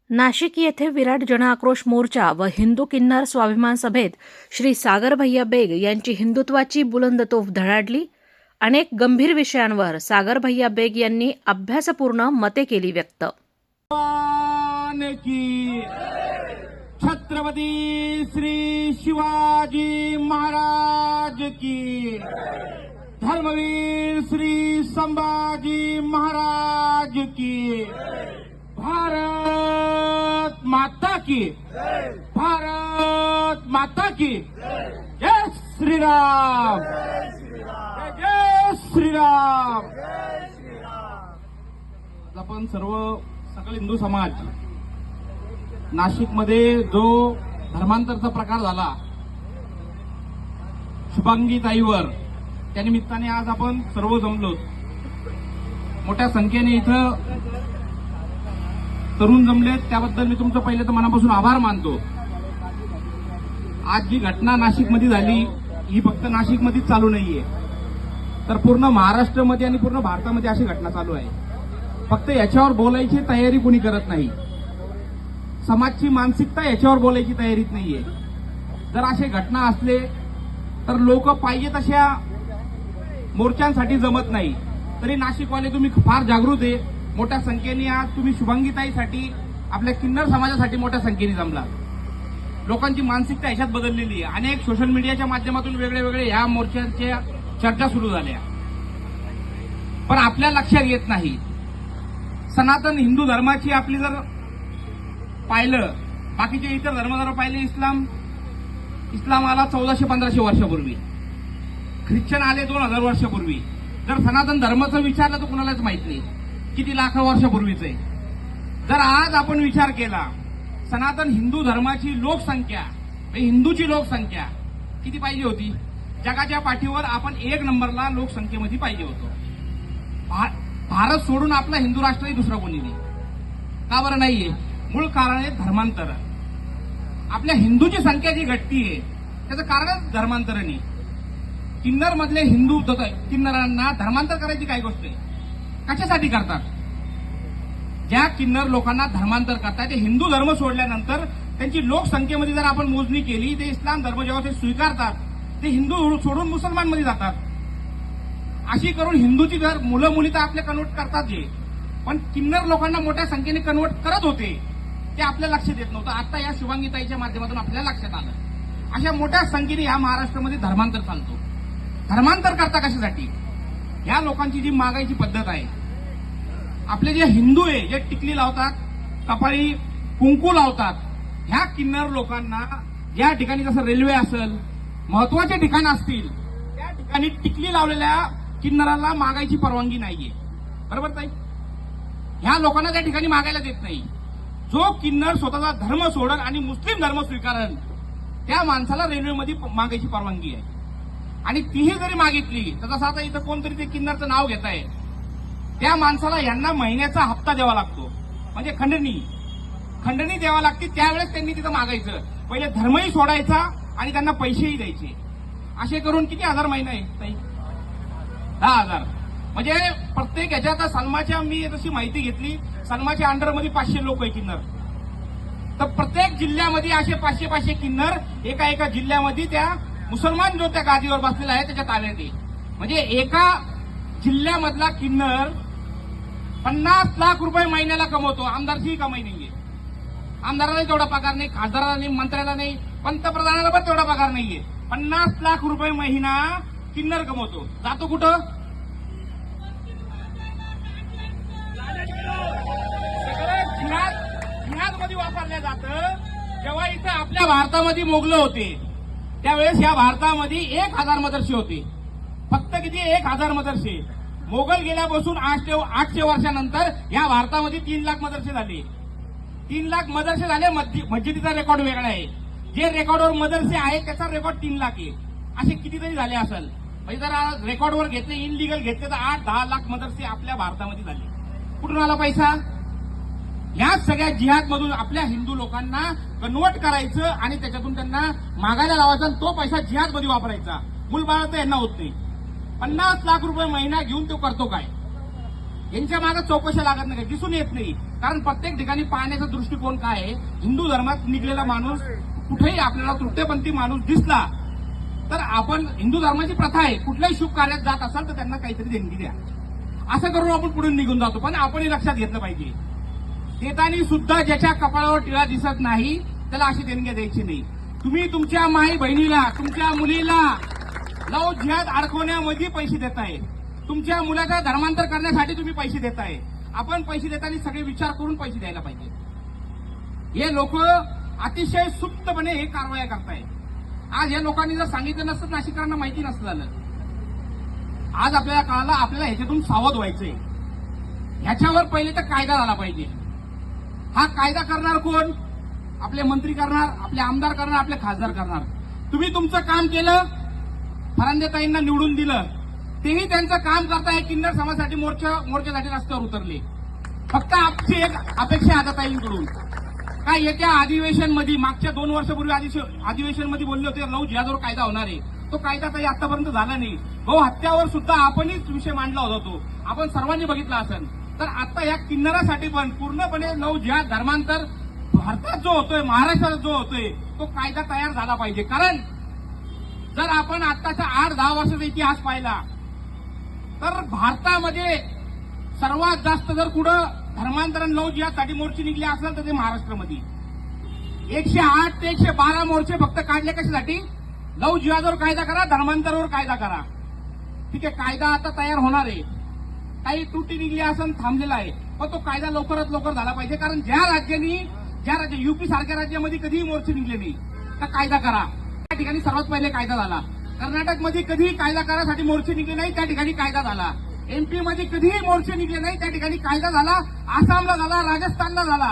नाशिक येथे विराट जनआक्रोश मोर्चा व हिंदू किन्नर स्वाभिमान सभेत श्री सागर भैया बेग यांची हिंदुत्वाची बुलंद तोफ धडाडली. अनेक गंभीर विषयांवर सागर भैया बेग यांनी अभ्यासपूर्ण मते केली व्यक्त. की छत्रपती श्री शिवाजी महाराज की, धर्मवीर श्री संभाजी महाराज की, भारत माता की, भारत माता की, जय श्रीराम, जय श्रीराम. आपण सकल हिंदू समाज नाशिकमध्ये जो धर्मांतरचा प्रकार झाला शुभांगी ताईवर, त्या निमित्ताने आज आपण सर्व जमलो. मोठ्या संख्येने इथं तरुण जमलेत, त्याबद्दल मी तुमचं पहिले तर मनापासून आभार मानतो. आज जी घटना नाशिकमध्ये झाली ही फक्त नाशिकमध्येच चालू नाहीये, तर पूर्ण महाराष्ट्रामध्ये आणि पूर्ण भारतामध्ये अशी घटना चालू आहे. फक्त याच्यावर बोलायची तयारी कोणी करत नाही. समाजची मानसिकता याच्यावर बोलायची तयारीत नाहीये. जर असे घटना असले तर लोक पाहिजे तशा मोर्चांसाठी जमत नाही. तरी नाशिकवाले तुम्ही फार जागृत आहे. मोठ्या संख्येने आज तुम्ही शुभांगीताईसाठी, आपल्या किन्नर समाजासाठी मोठ्या संख्येने जमला. लोकांची मानसिकता ह्याच्यात बदललेली आहे. अनेक सोशल मीडियाच्या माध्यमातून वेगळे वेगळे ह्या मोर्चांच्या चर्चा सुरू झाल्या, पण आपल्या लक्षात येत नाही. सनातन हिंदू धर्माची आपली जर पाहिलं, बाकीचे इतर धर्म जर पाहिले, इस्लाम आला 1400-1500 वर्षापूर्वी, ख्रिश्चन आले 2000 वर्षापूर्वी. जर सनातन धर्माचं विचारलं तर कुणालाच माहित नाही किती लाख वर्षापूर्वीचं आहे. जर आज आपण विचार केला, सनातन हिंदू धर्माची लोकसंख्या, हिंदूची लोकसंख्या किती पाहिजे होती? जगाच्या पाठीवर आपण 1 नंबरला लोकसंख्येमध्ये पाहिजे होतो. भारत सोडून आपला हिंदू राष्ट्रही दुसरा कोणी नाही. का बरं नाहीये? मूळ कारण आहे धर्मांतर. आपल्या हिंदूची संख्या जी घटतीये त्याचं कारणच धर्मांतरणी. किन्नर मधले हिंदू किन्नरांना धर्मांतर करायची काय गोष्ट आहे? कशासाठी करतात? ज्या किन्नर लोकांना धर्मांतर करतात ते हिंदू धर्म सोडल्यानंतर त्यांची लोकसंख्येमध्ये जर आपण मोजणी केली, ते इस्लाम धर्म जेव्हा ते स्वीकारतात ते हिंदू सोडून मुसलमानमध्ये जातात. अशी करून हिंदूची जर मुलं मुली तर आपले कन्वर्ट करतात जे, पण किन्नर लोकांना मोठ्या संख्येने कन्वर्ट करत होते ते आपल्या लक्षात येत नव्हतं. आता या शुभांगीताईच्या माध्यमातून आपल्याला लक्षात आलं. अशा मोठ्या संख्येने या महाराष्ट्रामध्ये धर्मांतर चालतो. धर्मांतर करता कशासाठी? या लोकांची जी मागायची पद्धत आहे, आपले जे हिंदू आहे जे टिकली लावतात, कपाळी कुंकू लावतात, ह्या किन्नर लोकांना या ठिकाणी जसं रेल्वे असेल, महत्वाचे ठिकाण असतील, त्या ठिकाणी टिकली लावलेल्या किन्नराला मागायची परवानगी नाहीये. बरोबर ताई? ह्या लोकांना त्या ठिकाणी मागायला देत नाही. जो किन्नर स्वतःचा धर्म सोडल आणि मुस्लिम धर्म स्वीकारल त्या माणसाला रेल्वेमध्ये मागायची परवानगी आहे. आणि तीही जरी मागितली तर जसं आता इथं कोणतरी ते किन्नरचं नाव घेत आहे, त्या माणसाला यांना महिन्याचा हप्ता द्यावा लागतो, म्हणजे खंडणी द्यावा लागते. त्यावेळेस त्यांनी तिथं मागायचं. पहिले धर्मही सोडायचा आणि त्यांना पैसेही द्यायचे. असे करून किती हजार महिना आहे ताई? 10,000. म्हणजे प्रत्येक ह्याच्यात सलमाच्या, मी तशी माहिती घेतली, सलमाच्या अंडरमध्ये 500 लोक आहे किन्नर. तर प्रत्येक जिल्ह्यामध्ये असे 500-500 किन्नर एका जिल्ह्यामध्ये त्या मुसलमान जो त्या गादीवर बसलेला आहे त्याच्या ताब्यात आहे. म्हणजे एका जिल्ह्यामधला किन्नर 50 लाख रुपये महिन्याला कमवतो. आमदारचीही कमाई नाहीये. आमदाराला तेवढा पगार नाही, खासदाराला नाही, मंत्र्याला नाही, पंतप्रधानाला पण तेवढा पगार नाहीये. 50 लाख रुपये महिना किन्नर कमवतो. जातो कुठं? जिहादमध्ये वापरल्या जातं. जेव्हा इथं आपल्या भारतामध्ये मोगलं होते त्यावेळेस या भारतामध्ये 1000 मदरसे होते. फक्त किती? 1000 मदरसे. मोगल गेल्यापासून 800 वर्षानंतर या भारतामध्ये 3 लाख मदरसे झाले. 3 लाख मदरसे झाले. मस्जिदीचा रेकॉर्ड वेगळा आहे. जे रेकॉर्डवर मदरसे आहे त्याचा रेकॉर्ड 3 लाख आहे. असे कितीतरी झाले असेल. म्हणजे जर रेकॉर्डवर घेतले, इनलिगल घेतले तर 8-10 लाख मदरसे आपल्या भारतामध्ये झाले. कुठून आला पैसा? या सगळ्या जिहादमधून आपल्या हिंदू लोकांना कन्वर्ट करायचं आणि त्याच्यातून त्यांना मागायला लावायचा आणि तो पैसा जिहादमध्ये वापरायचा. मूलबाळ तर यांना होत नाही. 50 लाख रुपये महिना घेऊन तो करतो काय? यांच्या मागे चौकशा लागत नाही, दिसून येत नाही. कारण प्रत्येक ठिकाणी पाहण्याचा दृष्टिकोन काय आहे, हिंदू धर्मात निघलेला माणूस कुठेही आपल्याला तृतीयपंथी माणूस दिसला तर आपण, हिंदू धर्माची प्रथा आहे, कुठल्याही शुभ कार्यात जात असाल तर त्यांना काहीतरी देणगी द्या, असं करून आपण पुढे निघून जातो. पण आपणही लक्षात घेतलं पाहिजे, देताना सुद्धा ज्याच्या कपाळावर टिळा दिसत नाही त्याला अशी देणगी द्यायची नाही. तुम्ही तुमच्या माई बहिणीला, तुमच्या मुलीला लव जिहाद अडकवण्यामध्ये पैसे देताय, तुमच्या मुलाचा धर्मांतर करण्यासाठी तुम्ही पैसे देताय. आपण पैसे देताना सगळे विचार करून पैसे द्यायला पाहिजे. हे लोक अतिशय सुप्तपणे हे कारवाया करताय. आज या लोकांनी जर सांगितलं नसतं, नाशिकरांना माहिती नसतं झालं. आज आपल्याला कळालं, आपल्याला ह्याच्यातून सावध व्हायचंय. ह्याच्यावर पहिले तर कायदा झाला पाहिजे. हा कायदा करणार कोण? आपले मंत्री करणार, आपले आमदार करणार, आपले खासदार करणार. तुम्ही तुमचं काम केलं, फरांदेताईंना निवडून दिलं, तेही त्यांचं काम करताय. किन्नर समाजासाठी मोर्चासाठी रस्त्यावर उतरले. फक्त आमची एक अपेक्षा आता ताईंकडून, काय येत्या अधिवेशनमध्ये, मागच्या 2 वर्षापूर्वी अधिवेशनमध्ये बोलले होते लव जिहादवर कायदा होणार आहे, तो कायदा काही आतापर्यंत झाला नाही. गौ हत्यावर सुद्धा आपणच विषय मांडला होता, तो आपण सर्वांनी बघितला असेल. तर आता या किन्नरासाठी पण पूर्णपणे लव जिहाद धर्मांतर भारतात जो होतोय, महाराष्ट्रात जो होतोय, तो कायदा तयार झाला पाहिजे. कारण जर आपण आताच्या 8-10 वर्षाचा इतिहास पाहिला तर भारतामध्ये सर्वात जास्त जर कुठं धर्मांतरण लव जिहादसाठी मोर्चे निघले असेल तर ते महाराष्ट्रामध्ये 108 ते 112 मोर्चे फक्त काढले. कशासाठी? लव जिहादवर कायदा करा, धर्मांतरावर कायदा करा. ठीक आहे, कायदा आता तयार होणार आहे. काही त्रुटी निघली असेल, थांबलेला आहे, पण तो कायदा लवकरात लवकर झाला पाहिजे. कारण ज्या राज्य युपी सारख्या राज्यामध्ये कधीही मोर्चे निघले नाही, तर कायदा करा. त्या ठिकाणी सर्वात पहिले कायदा झाला. कर्नाटकमध्ये कधीही कायदा करासाठी मोर्चे निघले नाही, त्या ठिकाणी कायदा झाला. एमपी मध्ये कधीही मोर्चे निघले नाही, त्या ठिकाणी कायदा झाला. आसामला झाला, राजस्थानला झाला,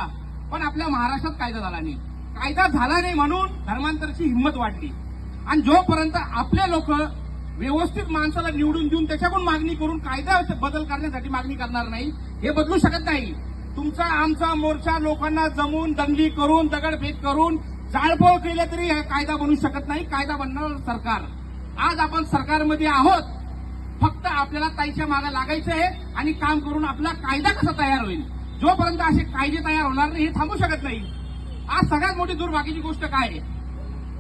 पण आपल्या महाराष्ट्रात कायदा झाला नाही. कायदा झाला नाही म्हणून धर्मांतराची हिंमत वाढली. आणि जोपर्यंत आपले लोक व्यवस्थित माणसाला निवडून देऊन त्याच्याकडून मागणी करून कायदा बदल करण्यासाठी मागणी करणार नाही, हे बदलू शकत नाही. तुमचा आमचा मोर्चा लोकांना जमून दंगली करून, दगडफेक करून, जाळपोळ केले तरी हा कायदा बनू शकत नाही. कायदा बनणार सरकार. आज आपण सरकारमध्ये आहोत, फक्त आपल्याला ताईच्या मागे लागायचं आहे आणि काम करून आपला कायदा कसा तयार होईल. जोपर्यंत असे कायदे तयार होणार नाही, हे थांबू शकत नाही. आज सगळ्यात मोठी दुर्भाग्याची गोष्ट काय आहे,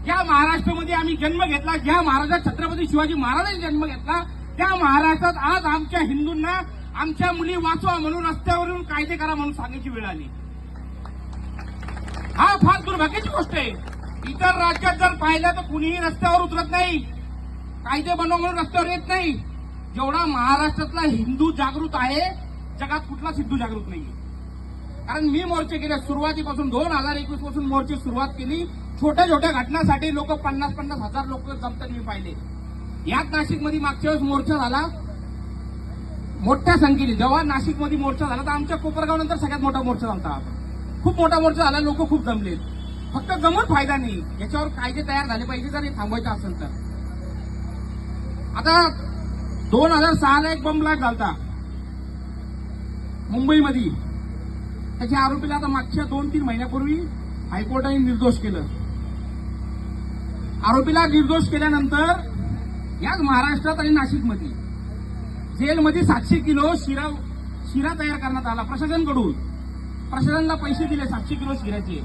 ज्या महाराष्ट्रामध्ये आम्ही जन्म घेतला, ज्या महाराजात छत्रपती शिवाजी महाराजांनी जन्म घेतला, त्या महाराष्ट्रात आज आमच्या हिंदूंना आमच्या मुली वाचवा म्हणून रस्त्यावरून कायदे करा म्हणून सांगायची वेळ आली. हा फार दुर्भाग्याची गोष्ट आहे. इतर राज्यात जर पाहिलं तर कुणीही रस्त्यावर उतरत नाही, कायदे बनवा म्हणून रस्त्यावर येत नाही. जेवढा महाराष्ट्रातला हिंदू जागृत आहे, जगात कुठलाच हिंदू जागृत नाही. कारण मी मोर्चे केले सुरुवातीपासून, 2021 पासून मोर्चे सुरुवात केली. छोट्या छोट्या घटनासाठी लोक 50-50 हजार लोक जमतात मी पाहिले. याच नाशिकमध्ये मागच्या वेळेस मोर्चा झाला मोठ्या संख्येने. जेव्हा नाशिकमध्ये मोर्चा झाला तर आमच्या कोपरगाव नंतर सगळ्यात मोठा मोर्चा झाला. खूप मोठा मोर्चा झाला, लोक खूप जमलेत. फक्त जमून फायदा नाही, याच्यावर कायदे तयार झाले पाहिजे जर हे थांबवायचं असेल तर. आता 2006ला एक बॉम्ब ब्लास्ट झाला मुंबईमध्ये. त्याच्या आरोपीला आता मागच्या 2-3 महिन्यापूर्वी हायकोर्टाने निर्दोष केलं. आरोपीला निर्दोष केल्यानंतर याच महाराष्ट्रात आणि नाशिकमध्ये जेलमध्ये 700 किलो शिरा तयार करण्यात आला प्रशासनाकडून. प्रशासनाला पैसे दिले 700 किलो शिऱ्याचे,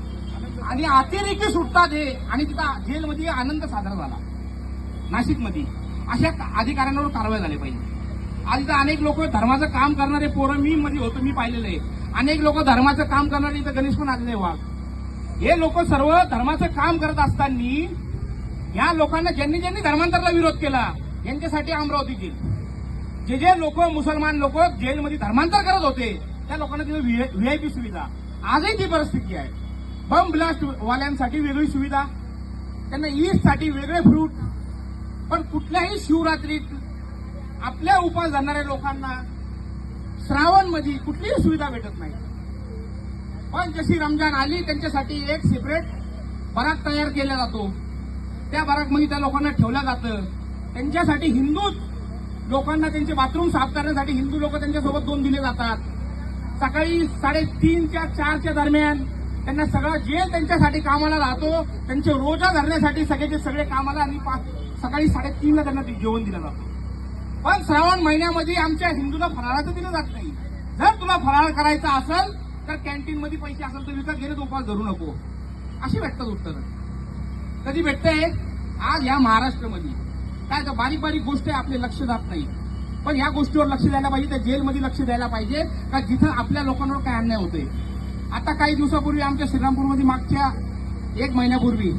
आणि अतिरेकी सुटतात हे, आणि तिथं जेलमध्ये आनंद साजरा झाला नाशिकमध्ये. अशा अधिकाऱ्यांवर कारवाई झाली पाहिजे. आज इथं अनेक लोक धर्माचं काम करणारे पोरं, मी मध्ये होतो, मी पाहिलेलं आहे. अनेक लोक धर्माचं काम करणारे, इथं गणेश पण आलेले वाघ. हे लोक सर्व धर्माचं काम करत असताना या लोकांना ज्यांनी धर्मांतराला विरोध केला यांच्यासाठी अमरावती जेल, जे लोक मुसलमान लोक जेलमध्ये धर्मांतर करत होते त्या लोकांना तिथे व्हीआयपी सुविधा. आजही ती परिस्थिती आहे. बम ब्लास्ट वाल्यांसाठी वेगळी सुविधा, त्यांना ईदसाठी वेगळे फ्रूट. पण कुठल्याही शिवरात्रीत आपल्या उपास जाणाऱ्या लोकांना श्रावणमध्ये कुठलीही सुविधा भेटत नाही. पण जशी रमजान आली त्यांच्यासाठी एक सेपरेट बराक तयार केला जातो. त्या बराकमध्ये त्या लोकांना ठेवलं जातं. त्यांच्यासाठी हिंदू लोकांना त्यांचे बाथरूम साफ करण्यासाठी हिंदू लोक त्यांच्यासोबत 2 दिले जातात. सकाळी 3:30-4च्या दरम्यान त्यांना सगळा जेल त्यांच्यासाठी कामाला राहतो. त्यांचे रोजा धरण्यासाठी सगळे कामाला, आणि सकाळी 3:30ला त्यांना जेवण दिलं जातं. पण श्रावण महिन्यामध्ये आमच्या हिंदूला फराळाचं दिलं जात नाही. तुला फराळ करायचा असेल तर कॅन्टीन मध्ये पैसे असेल तर विकत घेण्यात उपास धरू नको, अशी भेटतात उत्तर. कधी भेटतंय आज या महाराष्ट्रामध्ये काय तर बारीक बारीक गोष्टी आपले लक्ष जात नाही, पण या गोष्टीवर लक्ष द्यायला पाहिजे. त्या जेलमध्ये लक्ष द्यायला पाहिजे का जिथं आपल्या लोकांवर काय अन्याय होतोय. आता काही दिवसापूर्वी आमच्या श्रीरामपूरमध्ये मागच्या 1 महिन्यापूर्वी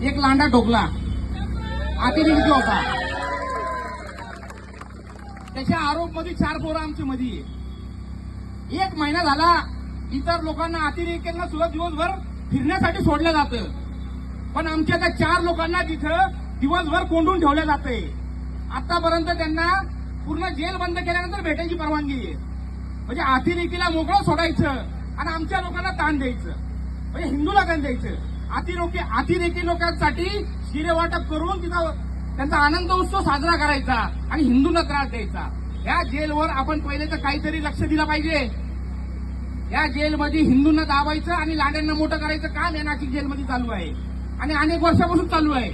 एक लांडा ठोकला, अतिरेकी होता. त्याच्या आरोप मध्ये 4 पोरं आमच्या मध्ये आहे. 1 महिना झाला इतर लोकांना अतिरेक्यांना सुद्धा दिवसभर फिरण्यासाठी सोडलं जातं, पण आमच्या त्या 4 लोकांना तिथं दिवसभर कोंडून ठेवलं जातंय. आतापर्यंत त्यांना पूर्ण जेल बंद केल्यानंतर भेटायची परवानगी आहे. म्हणजे अतिरेकीला मोकळं सोडायचं आणि आमच्या लोकांना ताण द्यायचं, म्हणजे हिंदूला ताण द्यायचं. अतिरेकी लोकांसाठी शिरे वाटप करून तिथं त्यांचा आनंद उत्सव साजरा करायचा आणि हिंदूंना त्रास द्यायचा. या जेलवर आपण पहिले तर काहीतरी लक्ष दिलं पाहिजे. या जेलमध्ये हिंदूंना दाबायचं आणि लांड्यांना मोठं करायचं काम या नाशिक जेलमध्ये चालू आहे आणि अनेक वर्षापासून चालू आहे.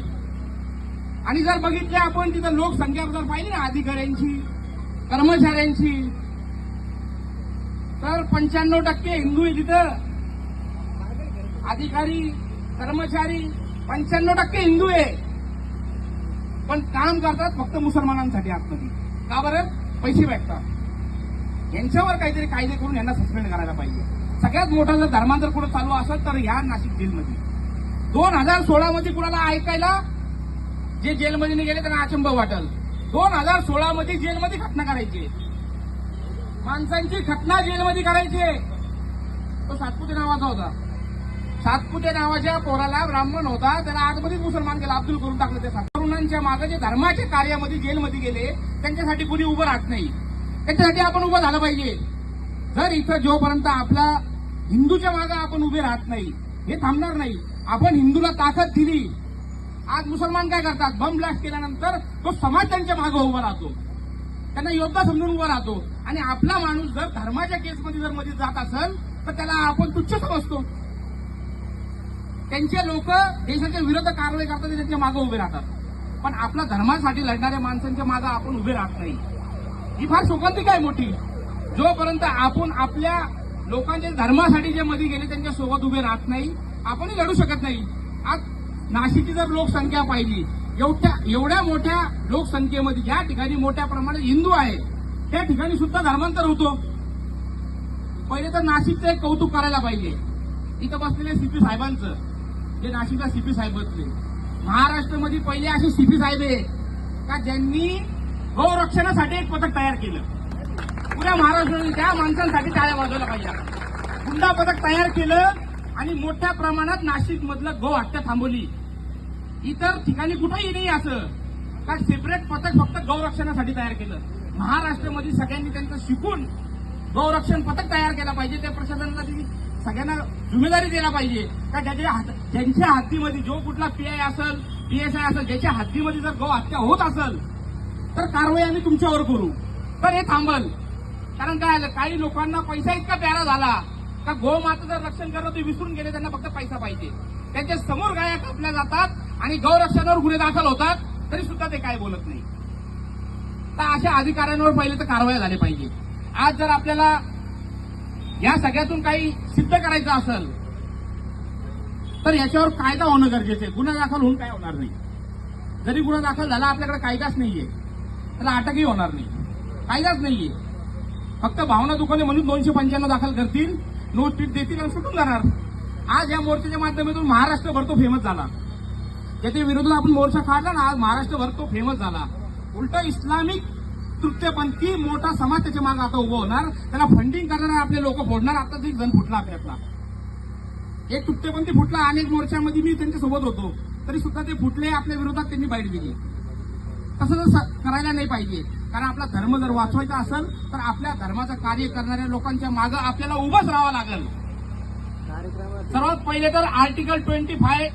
आणि जर बघितले आपण तिथं लोकसंख्या जर पाहिली ना अधिकाऱ्यांची, कर्मचाऱ्यांची, तर 95% हिंदू आहे तिथं. अधिकारी, कर्मचारी 95% हिंदू आहे, पण काम करतात फक्त मुसलमानांसाठी आतमध्ये. का बरं? पैसे भेटतात. यांच्यावर काहीतरी कायदे करून यांना सस्पेंड करायला पाहिजे. सगळ्यात मोठा जर धर्मांतर कुठं चालू असेल तर ह्या नाशिक जेलमध्ये 2016 मध्ये कुणाला ऐकायला जे जेलमध्ये नाही गेले त्यांना अचंब वाटेल. 2016 मध्ये जेलमध्ये घटना करायची, माणसांची घटना जेलमध्ये करायची. तो सातपुते नावाचा होता. सातपुते नावाच्या पोराला ब्राह्मण होता, त्याला आतमध्येच मुसलमान केला, अब्दुल करून टाकलं. त्या तरुणांच्या मागे जे धर्माच्या कार्यामध्ये जेलमध्ये गेले त्यांच्यासाठी कुणी उभं राहत नाही. त्याच्यासाठी आपण उभं झालं पाहिजे. जर इथं जोपर्यंत आपला हिंदूच्या मागे आपण उभे राहत नाही हे थांबणार नाही. आपण हिंदूला ताकद दिली. आज मुसलमान काय करतात? बम ब्लास्ट केल्यानंतर तो समाज त्यांच्या मागे उभा राहतो, त्यांना योद्धा समजून उभा राहतो. आणि आपला माणूस जर धर्माच्या केसमध्ये जर मध्ये जात असेल तर त्याला आपण तुच्छ समजतो. त्यांचे लोक देशाच्या विरोधात कारवाई करतात, त्यांच्या मागे उभे राहतात, पण आपल्या धर्मासाठी लढणाऱ्या माणसांच्या मागे आपण उभे राहत नाही. ही फार शोकांतिका आहे मोठी. जोपर्यंत आपण आपल्या लोकांच्या धर्मासाठी जे मध्ये गेले त्यांच्या सोबत उभे राहत नाही आपणही लढू शकत नाही. आज नाशिकची जर लोकसंख्या पाहिली, एवढ्या मोठ्या लोकसंख्येमध्ये ज्या ठिकाणी मोठ्या प्रमाणात हिंदू आहे त्या ठिकाणी सुद्धा धर्मांतर होतो. पहिले तर नाशिकचं एक कौतुक करायला पाहिजे. इथं बसलेले सीपी साहेबांचं, जे नाशिकला सीपी साहेब बसले, महाराष्ट्रामध्ये पहिले असे सीपी साहेब आहे का ज्यांनी गौरक्षणासाठी एक पथक तयार केलं. पुऱ्या महाराष्ट्रामध्ये त्या माणसांसाठी टाळ्या वाजवल्या पाहिजे. गुंडा पथक तयार केलं आणि मोठ्या प्रमाणात नाशिक मधलं गो हत्या थांबवली. इतर ठिकाणी कुठेही नाही असं का सेपरेट पथक फक्त गौरक्षणासाठी तयार केलं. महाराष्ट्रामध्ये सगळ्यांनी त्यांचं शिकून गौरक्षण पथक तयार केला पाहिजे. त्या प्रशासनाला सगळ्यांना जिम्मेदारी द्यायला पाहिजे का ज्यांच्या हद्दीमध्ये जो कुठला पीआय असेल, पीएसआय असेल, ज्याच्या हद्दीमध्ये जर गौ हत्या होत असेल तर कारवाई आम्ही तुमच्यावर करू, तर हे थांबल. कारण काय आलं, काही लोकांना पैसा इतका प्यारा झाला का गोमाता जर रक्षण करणं ते विसरून गेले. त्यांना फक्त पैसा पाहिजे. त्यांच्या समोर गाया कापल्या जातात आणि गौरक्षणावर गुन्हे दाखल होतात तरी सुद्धा ते काय बोलत नाही. तर अशा अधिकाऱ्यांवर पहिले तर कारवाई झाली पाहिजे. आज जर आपल्याला या सगळ्यातून काही सिद्ध करायचं असेल तर याच्यावर कायदा होणं गरजेचं आहे. गुन्हा दाखल होऊन काय होणार नाही. जरी गुन्हा दाखल झाला आपल्याकडे कायदाच नाहीये, त्याला अटकही होणार नाही. कायदाच नाहीये. फक्त भावना दुखावली म्हणून 295 दाखल करतील, नोटीस देतील आणि सुटून जाणार. आज या मोर्चाच्या माध्यमातून महाराष्ट्रभर तो फेमस झाला. ज्याच्या विरोधात आपण मोर्चा काढला ना, आज महाराष्ट्रभर तो फेमस झाला. उलट इस्लामिक तृतीयपंथी मोठा समाज त्याच्या मागे आता उभं होणार, त्याला फंडिंग करणार, आपले लोक फोडणार. आता एक जण फुटला आपल्यातला, एक तृतीयपंथी फुटला. अनेक मोर्चामध्ये मी त्यांच्यासोबत होतो तरी सुद्धा ते फुटले, आपल्या विरोधात त्यांनी बाईट दिली. तसं जर करायला नाही पाहिजे. कारण आपला धर्म जर वाचवायचा असेल तर आपल्या धर्माचं कार्य करणाऱ्या लोकांच्या मागे आपल्याला उभंच राहावं लागेल. सर्वात पहिले तर आर्टिकल 25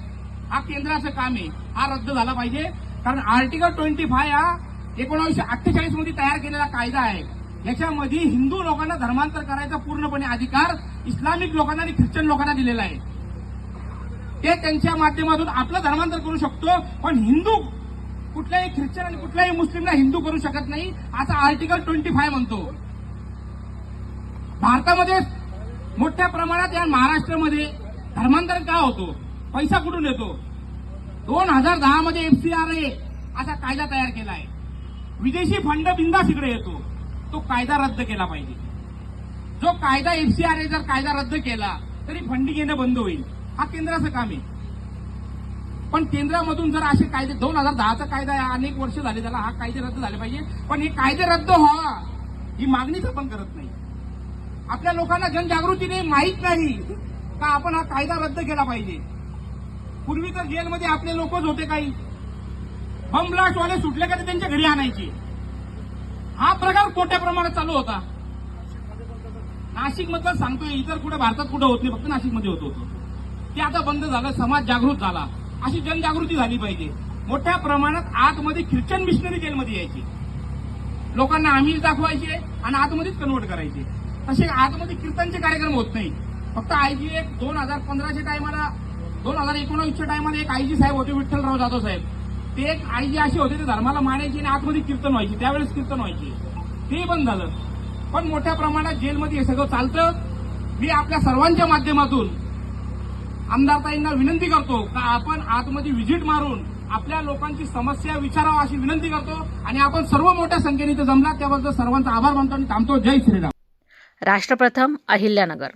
हा केंद्राचं काम आहे, हा रद्द झाला पाहिजे. कारण आर्टिकल 25 हा 1948 मध्ये तयार केलेला कायदा आहे. याच्यामध्ये हिंदू लोकांना धर्मांतर करायचा पूर्णपणे अधिकार इस्लामिक लोकांना आणि ख्रिश्चन लोकांना दिलेला आहे. ते त्यांच्या माध्यमातून आपलं धर्मांतर करू शकतो, पण हिंदू कुठल्याही ख्रिश्चन आणि कुठल्याही मुस्लिमला हिंदू करू शकत नाही, असं आर्टिकल 25 म्हणतो. भारतामध्ये मोठ्या प्रमाणात या महाराष्ट्रामध्ये धर्मांतरण का होतो, पैसा कुठून येतो? 2010 मध्ये FCRA असा कायदा तयार केला आहे. विदेशी फंड बिंदास इकडे येतो, तो कायदा रद्द केला पाहिजे. जो कायदा FCRA जर कायदा रद्द केला तरी फंडिंग येणं बंद होईल. हा केंद्राचं काम आहे. पण केंद्रामधून जर असे कायदे 2010चा कायदा आहे, अनेक वर्ष झाले त्याला, हा कायदे रद्द झाले पाहिजे. पण हे कायदे रद्द व्हावा ही मागणीच आपण करत नाही. आपल्या लोकांना जनजागृती नाही, माहीत नाही का आपण हा कायदा रद्द केला पाहिजे. पूर्वी तर जेलमध्ये आपले लोकच होते, काही बम ब्लास्टवाले सुटले का ते त्यांच्या घरी आणायचे. हा प्रकार मोठ्या प्रमाणात चालू होता. नाशिक मधलं सांगतोय, इतर कुठे भारतात कुठे होत नाही, फक्त नाशिकमध्ये होत होतं. ते आता बंद झालं, समाज जागृत झाला. अशी जनजागृती झाली पाहिजे. मोठ्या प्रमाणात आतमध्ये ख्रिश्चन मिशनरी जेलमध्ये यायचे, लोकांना आमिष दाखवायचे आणि आतमध्येच कन्वर्ट करायचे. तसे आतमध्ये कीर्तनचे कार्यक्रम होत नाही. फक्त आयजी एक 2015च्या टायमाला, 2019च्या टायमाला एक आयजी साहेब होते, विठ्ठलराव जाधव साहेब. ते एक आयजी असे होते, ते धर्माला मानायचे आणि आतमध्ये कीर्तन व्हायचे. त्यावेळेस कीर्तन व्हायचे, ते बंद झालं. पण मोठ्या प्रमाणात जेलमध्ये हे सगळं चालतं. मी आपल्या सर्वांच्या माध्यमातून आमदारताईंना विनंती करतो का आपण आतमध्ये व्हिजिट मारून आपल्या लोकांची समस्या विचारावा अशी विनंती करतो. आणि आपण सर्व मोठ्या संख्येने इथे जमला त्याबद्दल सर्वांचा आभार मानतो आणि थांबतो. जय श्रीराम. राष्ट्रप्रथम अहिल्यानगर.